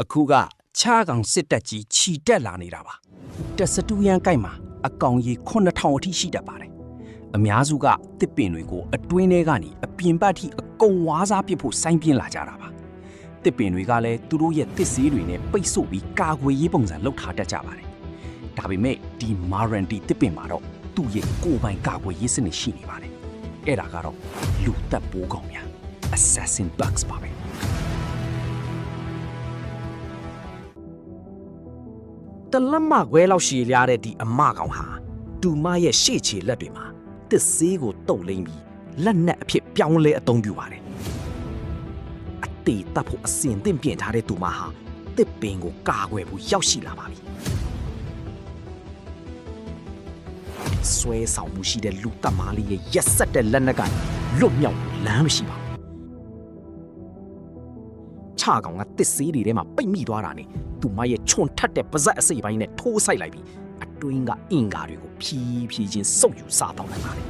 အခုကချားကောင်စစ်တက်ကြီးခြီတက်လာနေတာပါတက်စတူရန်ကိုက်မှာအကောင်ကြီး9000အထိရှိတတ်ပါတယ်အများစုကတစ်ပင်တွေကိုအတွင်းထဲကနေအပြင်ဘက်ထိအကုန်ဝါးစားပစ်ဖို့စိုင်းပြင်းလာကြတာပါတစ်ပင်တွေကလည်းသူတို့ရဲ့တစ်ဆေးတွေနဲ့ပိတ်ဆို့ပြီးကာကွယ်ရေးပုံစံလုပ်ထားတတ်ကြပါတယ်ဒါပေမဲ့ဒီမာရန်တီတစ်ပင်မှာတော့သူ့ရဲ့ကိုယ်ပိုင်ကာကွယ်ရေးစနစ်ရှိနေပါတယ်အဲ့ဒါကတော့လူသက်ပိုးကောင်များ assassin bugs ပါပဲတလက်မခွဲလောက်ရှည်လျားတဲ့ဒီအမကောင်ဟာတူမရဲ့ရှေ့ခြေလက်တွေမှာတစ်ဆေးကိုတုပ်လိမ့်ပြီးလက်နက်အဖြစ်ပြောင်းလဲအသုံးပြုပါတယ်အတေတပ်ဖို့အစင်သင့်ပြင်ထားတဲ့တူမဟာတစ်ပင်ကိုကာကွယ်ဖို့ရောက်ရှိလာပါပြီဆွဲဆောင်မှုရှိတဲ့လူတပ်မားလေးရဲ့ရက်ဆက်တဲ့လက်နက်ကလွတ်မြောက်လမ်းမရှိပါဘူးချာကောင်ကတစ်ဆေးတွေထဲမှာပိတ်မိသွားတာနဲ့သူမရဲ့ခြုံထက်တဲ့ပါဇက်အစိပ်ပိုင်းနဲ့ထိုးဆိုင်လိုက်ပြီးအတွင်းကအင်္ကာတွေကိုဖြည်းဖြည်းချင်းစုပ်ယူစားတော့လိုက်ပါတယ်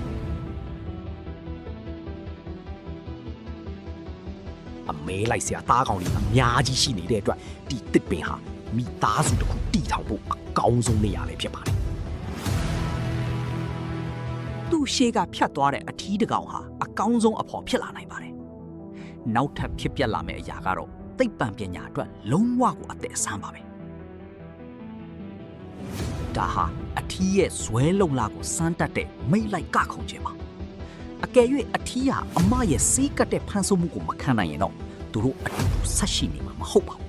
အမဲလိုက်စရာသားကောင်တွေအများကြီးရှိနေတဲ့အတွက်ဒီတစ်ပင်ဟာမိသားစုတစ်ခုတည်ထောင်ဖို့အကောင်းဆုံးနေရာပဲဖြစ်ပါတယ်သူ့ရှေ့ကဖြတ်သွားတဲ့အထီးတကောင်ဟာအကောင်းဆုံးအဖော်ဖြစ်လာနိုင်ပါတယ်နောက်ထပ်ဖြစ်ပျက်လာမယ့်အရာကတော့သိပ္ပံပညာအတွက်လုံးဝကိုအသက်အဆန်းပါပဲဒါဟာအထီးရဲ့ဇွဲလုံလာကိုစမ်းတတ်တဲ့မိတ်လိုက်ကခုန်ခြင်းပါအကယ်၍အထီးဟာအမရဲ့စီးကတ်တဲ့ဖန်ဆုပ်မှုကိုမခံနိုင်ရင်တော့သူတို့အတူတူဆက်ရှိနေမှာမဟုတ်ပါဘူး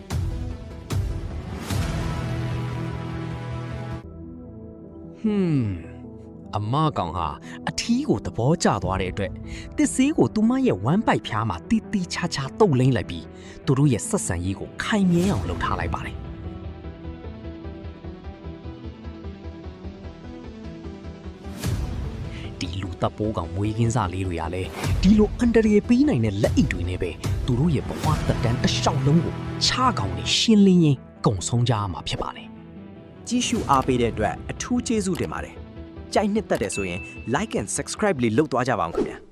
အမကောင်ဟာအထီးကိုသဘောကျသွားတဲ့အတွက်တစ်ဆေးကိုသူမရဲ့ဝမ်းပိုက်ဖျားမှာတီးတီးချာချာတုပ်လိမ့်လိုက်ပြီးသူတို့ရဲ့ဆက်ဆံရေးကိုခိုင်မြဲအောင်လုပ်ထားလိုက်ပါတယ်ဒီလူတပ်ပိုးကောင်မွေးကင်းစားလေးတွေကလည်းဒီလိုအန်တရီပေးနိုင်တဲ့လက်အိတ်တွေနဲ့ပဲသူတို့ရဲ့ဘဝသက်တမ်းတစ်လျှောက်လုံးကိုချားကောင်နဲ့ရှင်းလင်းရင်းကုံဆုံးကြရမှာဖြစ်ပါတယ်ကြည့်ရှုအားပေးတဲ့အတွက်အထူးကျေးဇူးတင်ပါတယ်ကြိုက်နှစ်သက်တယ်ဆိုရင် like and subscribe လေးလုပ်သွားကြပါအောင်ခင်ဗျာ